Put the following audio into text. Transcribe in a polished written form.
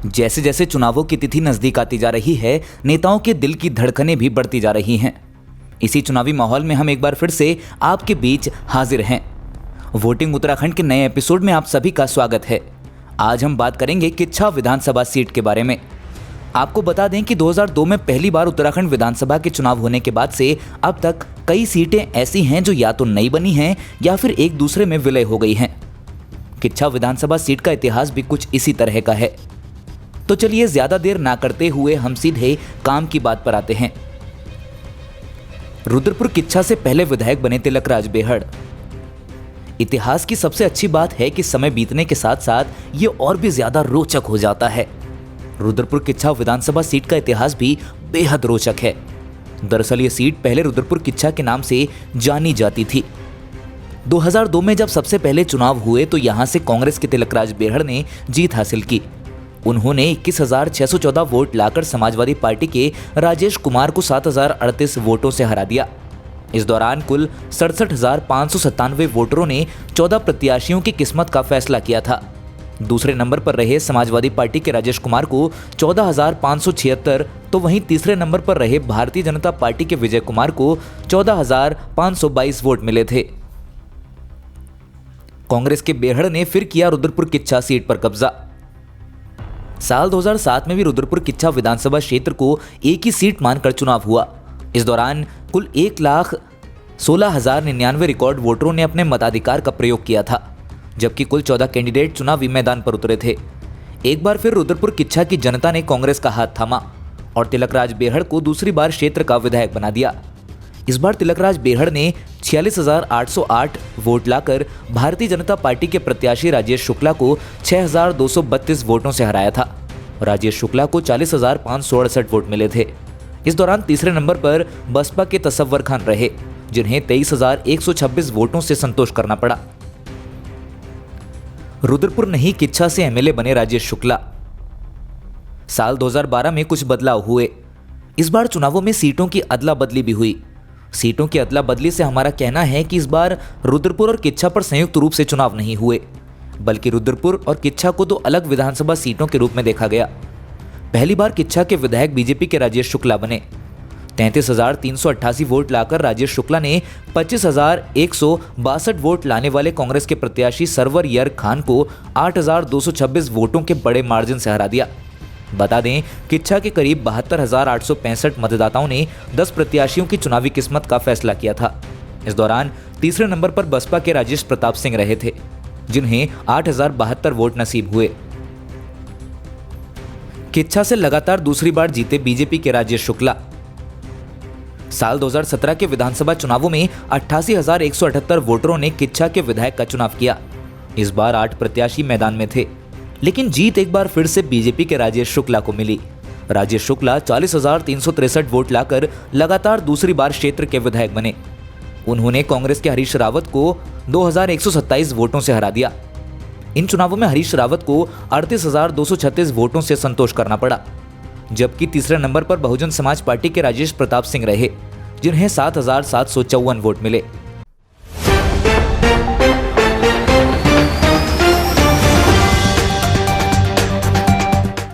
जैसे जैसे चुनावों की तिथि नजदीक आती जा रही है, नेताओं के दिल की धड़कनें भी बढ़ती जा रही हैं। इसी चुनावी माहौल में हम एक बार फिर से आपके बीच हाजिर हैं। वोटिंग उत्तराखंड के नए एपिसोड में आप सभी का स्वागत है। आज हम बात करेंगे किच्छा विधानसभा सीट के बारे में। आपको बता दें कि 2002 में पहली बार उत्तराखंड विधानसभा के चुनाव होने के बाद से अब तक कई सीटें ऐसी हैं जो या तो नई बनी हैं या फिर एक दूसरे में विलय हो गई हैं। किच्छा विधानसभा सीट का इतिहास भी कुछ इसी तरह का है। तो चलिए ज्यादा देर ना करते हुए हम सीधे काम की बात पर आते हैं। रुद्रपुर किच्छा से पहले विधायक बने तिलकराज बेहड़। इतिहास की सबसे अच्छी बात है कि समय बीतने के साथ साथ ये और भी ज्यादा रोचक हो जाता है। रुद्रपुर किच्छा विधानसभा सीट का इतिहास भी बेहद रोचक है। दरअसल ये सीट पहले रुद्रपुर किच्छा के नाम से जानी जाती थी। 2002 में जब सबसे पहले चुनाव हुए तो यहां से कांग्रेस के तिलकराज बेहड़ ने जीत हासिल की। उन्होंने 21,614 वोट लाकर समाजवादी पार्टी के राजेश कुमार को 7,038 वोटों से हरा दिया। इस दौरान कुल 67,597 वोटरों ने 14 प्रत्याशियों की किस्मत का फैसला किया था। दूसरे नंबर पर रहे समाजवादी पार्टी के राजेश कुमार को 14,576, तो वहीं तीसरे नंबर पर रहे भारतीय जनता पार्टी के विजय कुमार को 14,522 वोट मिले थे। कांग्रेस के बेहड़ ने फिर किया रुद्रपुर किच्छा सीट पर कब्जा। साल 2007 में भी रुद्रपुर किच्छा विधानसभा क्षेत्र को एक ही सीट मानकर चुनाव हुआ। इस दौरान कुल 1,16,099 रिकॉर्ड वोटरों ने अपने मताधिकार का प्रयोग किया था, जबकि कुल 14 कैंडिडेट चुनावी मैदान पर उतरे थे। एक बार फिर रुद्रपुर किच्छा की जनता ने कांग्रेस का हाथ थामा और तिलकराज बेहड़ को दूसरी बार क्षेत्र का विधायक बना दिया। इस बार तिलकराज बेहड़ ने 46,808 वोट लाकर भारतीय जनता पार्टी के प्रत्याशी राजेश शुक्ला को 6,232 वोटों से हराया था। राजेश शुक्ला को 40,568 वोट मिले थे। इस दौरान तीसरे नंबर पर बसपा के तसव्वुर खान रहे, जिन्हें 23,126 वोटों से संतोष करना पड़ा। रुद्रपुर नहीं किच्छा से एमएलए बने राजेश शुक्ला। साल 2012 में कुछ बदलाव हुए। इस बार चुनावों में सीटों की अदला बदली भी हुई। सीटों की अदला बदली से हमारा कहना है कि इस बार रुद्रपुर और किच्छा पर संयुक्त रूप से चुनाव नहीं हुए, बल्कि रुद्रपुर और किच्छा को दो अलग विधानसभा सीटों के रूप में देखा गया। पहली बार किच्छा के विधायक बीजेपी के राजेश शुक्ला बने। 33,388 वोट लाकर राजेश शुक्ला ने 25,162 वोट लाने वाले कांग्रेस के प्रत्याशी सरवर यर खान को 8,226 वोटों के बड़े मार्जिन से हरा दिया। बता दें, किच्छा के करीब 72,865 मतदाताओं ने 10 प्रत्याशियों की चुनावी किस्मत का फैसला किया था। इस दौरान तीसरे नंबर पर बसपा के राजेश प्रताप सिंह रहे थे, जिन्हें 8,072 वोट नसीब हुए। किच्छा से लगातार दूसरी बार जीते बीजेपी के राजेश शुक्ला। साल 2017 के विधानसभा चुनावों में 88,178 वोटरों ने किच्छा के विधायक का चुनाव किया। इस बार 8 प्रत्याशी मैदान में थे, लेकिन जीत एक बार फिर से बीजेपी के राजेश शुक्ला को मिली। राजेश शुक्ला 40,363 वोट लाकर लगातार दूसरी बार क्षेत्र के विधायक बने। उन्होंने कांग्रेस के हरीश रावत को 2,127 वोटों से हरा दिया। इन चुनावों में हरीश रावत को 38,236 वोटों से संतोष करना पड़ा, जबकि तीसरे नंबर पर बहुजन समाज पार्टी के राजेश प्रताप सिंह रहे, जिन्हें 7,754 वोट मिले।